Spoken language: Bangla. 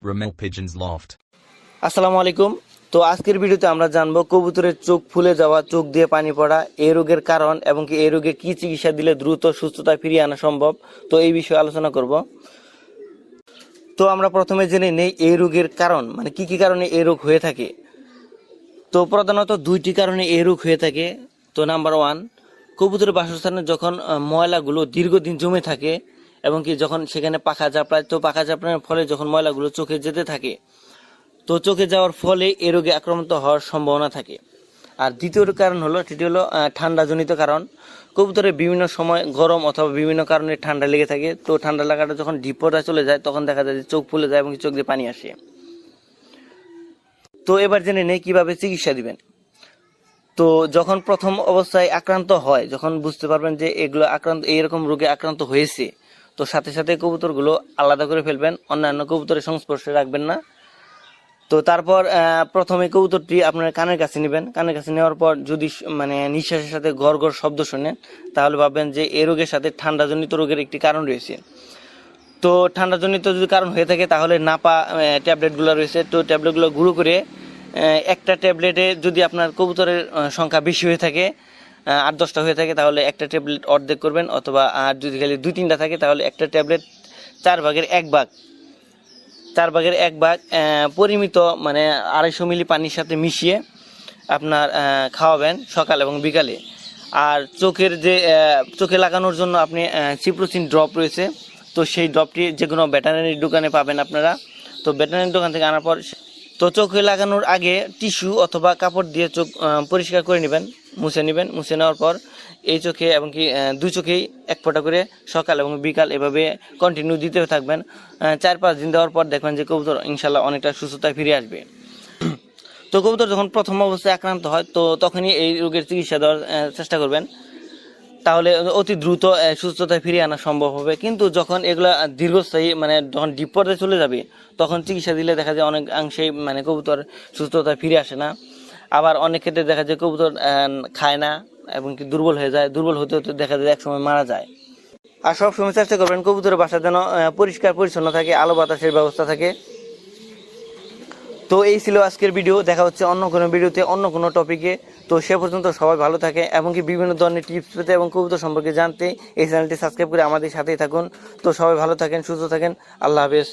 Ramel Pigeon's Loft. আসসালামু আলাইকুম। তো আজকের ভিডিওতে আমরা জানবো কবুতরের চোখ ফুলে যাওয়া, চোখ দিয়ে পানি পড়া, এই রোগের কারণ এবং কি এই রোগে কি চিকিৎসা দিলে দ্রুত সুস্থতা ফিরিয়ে আনা সম্ভব। তো এই বিষয়ে আলোচনা করব। তো আমরা প্রথমে জেনে নেই এই রোগের কারণ, মানে কি কি কারণে এই রোগ হয়ে থাকে। তো প্রধানত দুইটি কারণে এই রোগ হয়ে থাকে। তো নাম্বার 1, কবুতরের বাসস্থানে যখন ময়লাগুলো দীর্ঘদিন জমে থাকে এবং কি যখন সেখানে পাখা চাপড়ায়, তো পাখা চাপড়ানোর ফলে যখন ময়লাগুলো চোখে যেতে থাকে, তো চোখে যাওয়ার ফলে এ রোগে আক্রান্ত হওয়ার সম্ভাবনা থাকে। আর দ্বিতীয় কারণ হলো, সেটি হলো ঠান্ডাজনিত কারণ। কবুতরের বিভিন্ন সময় গরম অথবা বিভিন্ন কারণে ঠান্ডা লেগে থাকে। তো ঠান্ডা লাগাটা যখন ডিপ পর্যায়ে চলে যায় তখন দেখা যায় যে চোখ ফুলে যায় এবং চোখ দিয়ে পানি আসে। তো এবার জেনে নেই কিভাবে চিকিৎসা দিবেন। তো যখন প্রথম অবস্থায় আক্রান্ত হয়, যখন বুঝতে পারবেন যে এগুলো এইরকম রোগে আক্রান্ত হয়েছে, তো সাথে সাথে কবুতরগুলো আলাদা করে ফেলবেন, অন্যান্য কবুতরের সংস্পর্শে রাখবেন না। তো তারপর প্রথমে কবুতরটি আপনার কানের কাছে নেবেন। কানের কাছে নেওয়ার পর যদি মানে নিঃশ্বাসের সাথে গড় গড় শব্দ শোনেন, তাহলে ভাববেন যে এই রোগের সাথে ঠান্ডাজনিত রোগের একটি কারণ রয়েছে। তো ঠান্ডাজনিত যদি কারণ হয়ে থাকে তাহলে নাপা ট্যাবলেটগুলো রয়েছে, তো ট্যাবলেটগুলো গুঁড়ো করে একটা ট্যাবলেটে যদি আপনার কবুতরের সংখ্যা বেশি হয়ে থাকে, 8-10টা হয়ে থাকে, তাহলে একটা ট্যাবলেট অর্ধেক করবেন, অথবা আর যদি খালি 2-3টা থাকে তাহলে একটা ট্যাবলেট 4/1 ভাগ পরিমিত, মানে 250 মিলি পানির সাথে মিশিয়ে আপনার খাওয়াবেন সকাল এবং বিকালে। আর চোখে লাগানোর জন্য আপনি সিপ্রোসিন ড্রপ রয়েছে, তো সেই ড্রপটি যে কোনো ভেটেরিনারি দোকানে পাবেন আপনারা। তো ভেটেরিনারি দোকান থেকে আনার পর তো চোখে লাগানোর আগে টিস্যু অথবা কাপড় দিয়ে চোখ পরিষ্কার করে নেবেন, মুছে নেবেন। মুছে নেওয়ার পর এই চোখে এবং কি দুই চোখেই 1 ফোঁটা করে সকাল এবং বিকাল এভাবে কন্টিনিউ দিতে থাকবেন। 4-5 দিন দেওয়ার পর দেখবেন যে কবুতর ইনশাল্লাহ অনেকটা সুস্থতায় ফিরে আসবে। তো কবুতর যখন প্রথম অবস্থায় আক্রান্ত হয়, তো তখনই এই রোগের চিকিৎসা দেওয়ার চেষ্টা করবেন, তাহলে অতি দ্রুত সুস্থতায় ফিরিয়ে আনা সম্ভব হবে। কিন্তু যখন এগুলা দীর্ঘস্থায়ী, মানে যখন ডিপ পর্যায়ে চলে যাবে, তখন চিকিৎসা দিলে দেখা যায় অনেকাংশেই মানে কবুতর সুস্থতায় ফিরে আসে না। আবার অনেক ক্ষেত্রে দেখা যায় কবুতর খায় না এবং কি দুর্বল হয়ে যায়। দুর্বল হতে হতে দেখা যায় একসময় মারা যায়। আর সবসময় চেষ্টা করবেন কবুতরের বাসা যেন পরিষ্কার পরিচ্ছন্ন থাকে, আলো বাতাসের ব্যবস্থা থাকে। তো এই ছিল আজকের ভিডিও। দেখা হচ্ছে অন্য কোনো ভিডিওতে, অন্য কোনো টপিকে। তো সে পর্যন্ত সবাই ভালো থাকে এবং কি বিভিন্ন ধরনের টিপস পেতে এবং কবুতর সম্পর্কে জানতে এই চ্যানেলটি সাবস্ক্রাইব করে আমাদের সাথেই থাকুন। তো সবাই ভালো থাকেন, সুস্থ থাকেন। আল্লাহ হাফেজ।